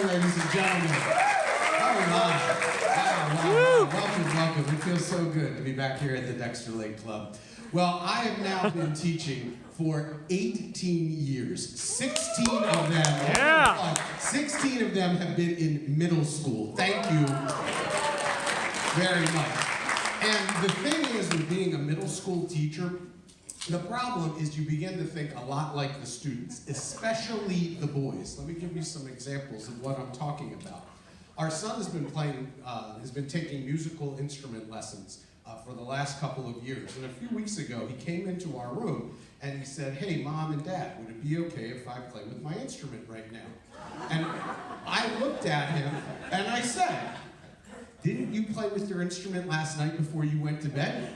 ladies and gentlemen. All right. Wow. Welcome. It feels so good to be back here at the Dexter Lake Club. Well, I have now been teaching for 18 years. 16 of them, 16 of them have been in middle school. Thank you very much. And the thing is, with being a middle school teacher, the problem is you begin to think a lot like the students, especially the boys. Let me give you some examples of what I'm talking about. Our son has been taking musical instrument lessons for the last couple of years. And a few weeks ago, he came into our room and he said, "Hey, Mom and Dad, would it be okay if I play with my instrument right now?" And I looked at him and I said, "Didn't you play with your instrument last night before you went to bed?"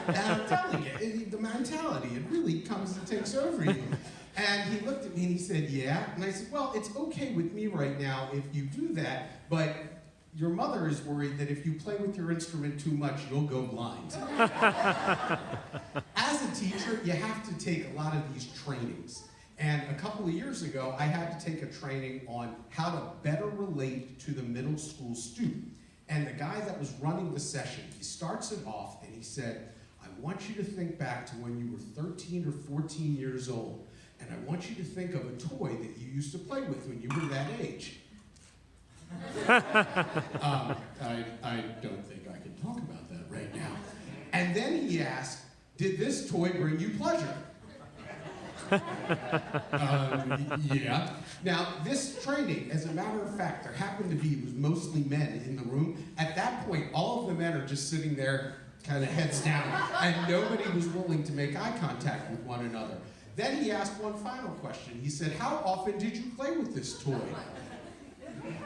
And I'm telling you, the mentality, it really comes and takes over you. And he looked at me and he said, "Yeah." And I said, "Well, it's okay with me right now if you do that, but your mother is worried that if you play with your instrument too much, you'll go blind." As a teacher, you have to take a lot of these trainings. And a couple of years ago, I had to take a training on how to better relate to the middle school student. And the guy that was running the session, he starts it off and he said, "I want you to think back to when you were 13 or 14 years old. And I want you to think of a toy that you used to play with when you were that age." I don't think I can talk about that right now. And then he asked, "Did this toy bring you pleasure?" Yeah. Now, this training, as a matter of fact, there happened to be, it was mostly men in the room. At that point, all of the men are just sitting there, kind of heads down, and nobody was willing to make eye contact with one another. Then he asked one final question. He said, "How often did you play with this toy?"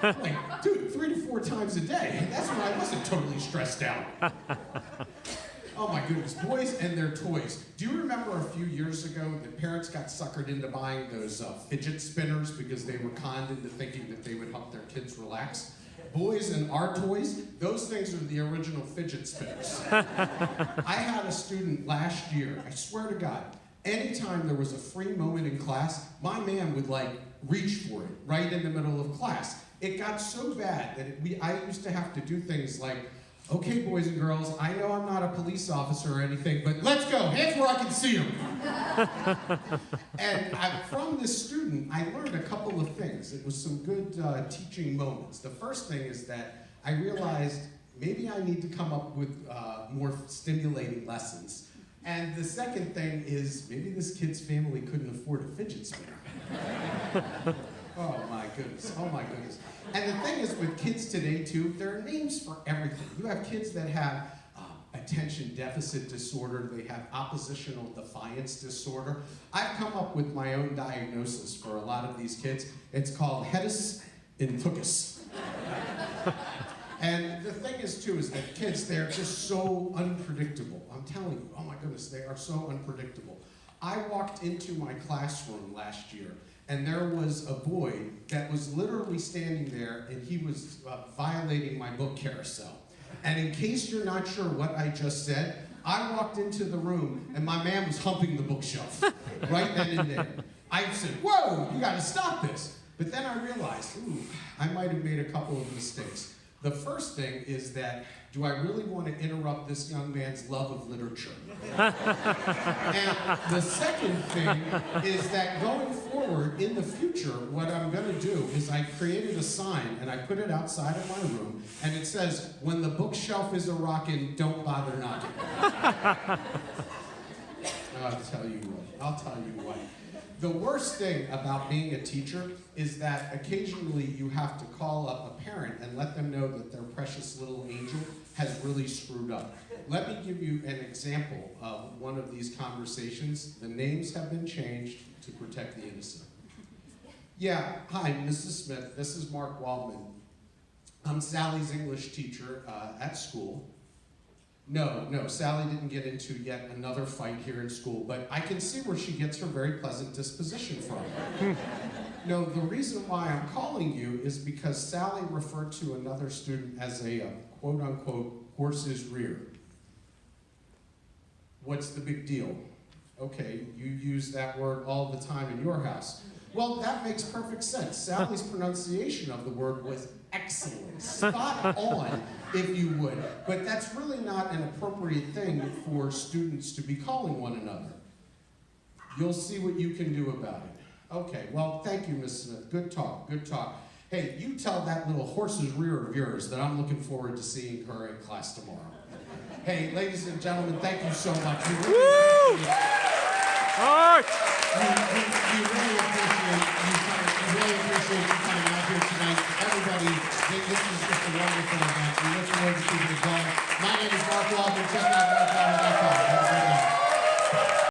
Like, dude, 3 to 4 times a day. That's when I wasn't totally stressed out. Oh my goodness, boys and their toys. Do you remember a few years ago that parents got suckered into buying those fidget spinners because they were conned into thinking that they would help their kids relax? Boys and our toys, those things are the original fidget spinners. I had a student last year, I swear to God, anytime there was a free moment in class, my man would reach for it right in the middle of class. It got so bad that I used to have to do things like, "Okay, boys and girls, I know I'm not a police officer or anything, but let's go, hands where I can see them." And from this student, I learned a couple of things. It was some good teaching moments. The first thing is that I realized maybe I need to come up with more stimulating lessons. And the second thing is maybe this kid's family couldn't afford a fidget spinner. Oh my goodness. And the thing is with kids today too, there are names for everything. You have kids that have attention deficit disorder, they have oppositional defiance disorder. I've come up with my own diagnosis for a lot of these kids. It's called hedus in tuchus. And the thing is too, is that kids, they're just so unpredictable. I'm telling you, oh my goodness, they are so unpredictable. I walked into my classroom last year, and there was a boy that was literally standing there, and he was violating my book carousel. And in case you're not sure what I just said, I walked into the room, and my man was humping the bookshelf right then and there. I said, "Whoa, you gotta stop this." But then I realized, I might have made a couple of mistakes. The first thing is that, do I really want to interrupt this young man's love of literature? And the second thing is that going forward in the future, what I'm going to do is I created a sign and I put it outside of my room, and it says, "When the bookshelf is a-rockin', don't bother knocking." I'll tell you what. The worst thing about being a teacher is that occasionally you have to call up a parent and let them know that their precious little angel has really screwed up. Let me give you an example of one of these conversations. The names have been changed to protect the innocent. "Yeah, hi, Mrs. Smith. This is Mark Waldman. I'm Sally's English teacher at school." No, Sally didn't get into yet another fight here in school, but I can see where she gets her very pleasant disposition from. No, the reason why I'm calling you is because Sally referred to another student as a quote-unquote horse's rear. What's the big deal? Okay, you use that word all the time in your house. Well, that makes perfect sense. Sally's pronunciation of the word was excellent. Spot on, if you would. But that's really not an appropriate thing for students to be calling one another. You'll see what you can do about it. Okay, well, thank you, Ms. Smith. Good talk, good talk. Hey, you tell that little horse's rear of yours that I'm looking forward to seeing her in class tomorrow. Hey, ladies and gentlemen, thank you so much. Woo! Art! You really appreciate you coming out here tonight. Everybody, this is just a wonderful event. We look forward to seeing you all. My name is Mark Walker. Check out markwalker.com.